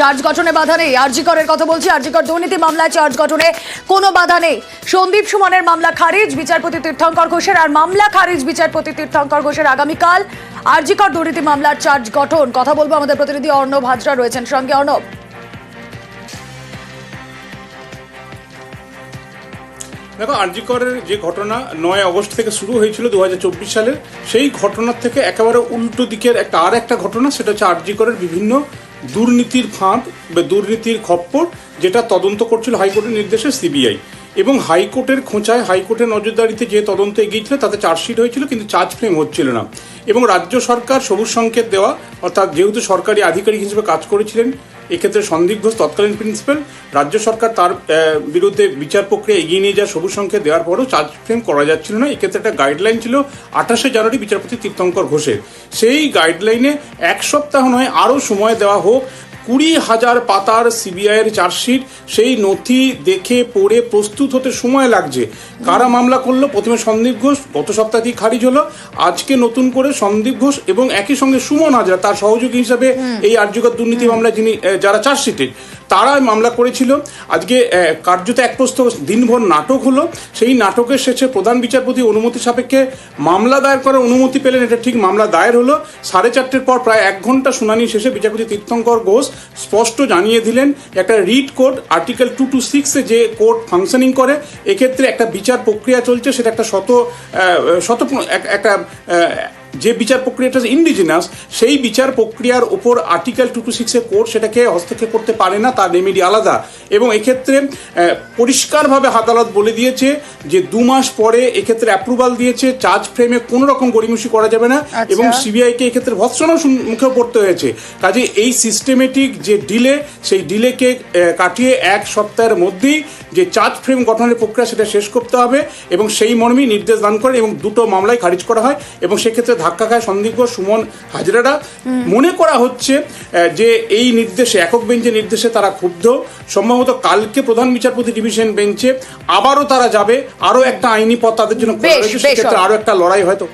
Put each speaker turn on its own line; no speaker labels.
Charge গঠনে বাধা নেই। আরজি করের কথা বলছি, আরজি কর দুর্নীতি মামলায় চার্জ গঠনে কোনো বাধা নেই। সন্দীপ সুমনের মামলা খারিজ বিচারপতি তীর্থঙ্কর ঘোষের, আর মামলা খারিজ বিচারপতি তীর্থঙ্কর ঘোষের। আগামীকাল আরজি কর দুর্নীতি মামলার চার্জ গঠন। কথা বলবো, আমাদের প্রতিনিধি অর্ণব হাজরা রয়েছেন সঙ্গে। অর্ণব,
দেখো, আরজি করের যে ঘটনা 9 আগস্ট থেকে শুরু হয়েছিল 2024 সালের, সেই ঘটনার থেকে একেবারে উল্টো দিকের একটা ঘটনা, সেটা হচ্ছে আরজি করের বিভিন্ন দুর্নীতির ফাঁদ বা দুর্নীতির খপ্পর, যেটা তদন্ত করছিল হাইকোর্টের নির্দেশে সিবিআই। এবং হাইকোর্টের খোঁচায়, হাইকোর্টের নজরদারিতে যে তদন্ত এগিয়েছিল তাতে চার্জশিট হয়েছিল, কিন্তু চার্জ ফ্রেম হচ্ছিল না। এবং রাজ্য সরকার সবুজ সংকেত দেওয়া, অর্থাৎ যেহেতু সরকারি আধিকারিক হিসেবে কাজ করেছিলেন এক্ষেত্রে সন্দীপ ঘোষ তৎকালীন প্রিন্সিপাল, রাজ্য সরকার তার বিরুদ্ধে বিচার প্রক্রিয়া এগিয়ে নিয়ে যাওয়ার সবুজ সংকেত দেওয়ার পরেও চার্জ ফ্রেম করা যাচ্ছিল না। এক্ষেত্রে একটা গাইডলাইন ছিল 28শে জানুয়ারি বিচারপতি তীর্থঙ্কর ঘোষের। সেই গাইডলাইনে 1 সপ্তাহ নয় আরও সময় দেওয়া হোক। 20,000 পাতার সিবিআইয়ের চার্জশিট, সেই নথি দেখে পড়ে প্রস্তুত হতে সময় লাগছে। কারা মামলা করলো? প্রথমে সন্দীপ ঘোষ, গত সপ্তাহতেই খারিজ হলো। আজকে নতুন করে সন্দীপ ঘোষ এবং একই সঙ্গে সুমন হাজরা, তার সহযোগী হিসাবে এই আরজি কর দুর্নীতি মামলা যারা চার্জশিটেড, তারা মামলা করেছিল। আজকে কার্যত এক প্রস্থ দিনভর নাটক হলো। সেই নাটকের শেষে প্রধান বিচারপতি অনুমতি সাপেক্ষে মামলা দায়ের করার অনুমতি পেলেন। এটা ঠিক, মামলা দায়ের হলো। 4:30 পর প্রায় 1 ঘন্টা শুনানি শেষে বিচারপতি তীর্থঙ্কর ঘোষ স্পষ্ট জানিয়ে দিলেন একটা রিট কোড, আর্টিকেল 226-এ যে কোর্ট ফাংশনিং করে, এক্ষেত্রে একটা বিচার প্রক্রিয়া চলছে, সেটা একটা যে বিচার প্রক্রিয়াটা ইন্ডিজিনাস, সেই বিচার প্রক্রিয়ার ওপর আর্টিকেল 226-এর কোর্ট সেটাকে হস্তক্ষেপ করতে পারে না, তার রেমেডি আলাদা। এবং এক্ষেত্রে পরিষ্কারভাবে আদালত বলে দিয়েছে যে 2 মাস পরে এক্ষেত্রে অ্যাপ্রুভাল দিয়েছে, চার্জ ফ্রেমে কোনো রকম গড়িমসি করা যাবে না। এবং সিবিআইকে এক্ষেত্রে ভৎসনার মুখেও পড়তে হয়েছে। কাজে এই সিস্টেমেটিক যে ডিলে, সেই ডিলেকে কাটিয়ে 1 সপ্তাহের মধ্যেই যে চার্জ ফ্রেম গঠনের প্রক্রিয়া সেটা শেষ করতে হবে, এবং সেই মর্মেই নির্দেশ দান করেন এবং 2টো মামলায় খারিজ করা হয়। এবং সেক্ষেত্রে ধাক্কা খায় সন্দীপ ঘোষ, সুমন হাজরারা। মনে করা হচ্ছে যে এই নির্দেশে, একক বেঞ্চের নির্দেশে তারা ক্ষুব্ধ। সম্ভবত কালকে প্রধান বিচারপতি ডিভিশন বেঞ্চে আবারও তারা যাবে, আরও একটা আইনি পথ তাদের জন্য খোলা রয়েছে, সেক্ষেত্রে আরও একটা লড়াই হয়তো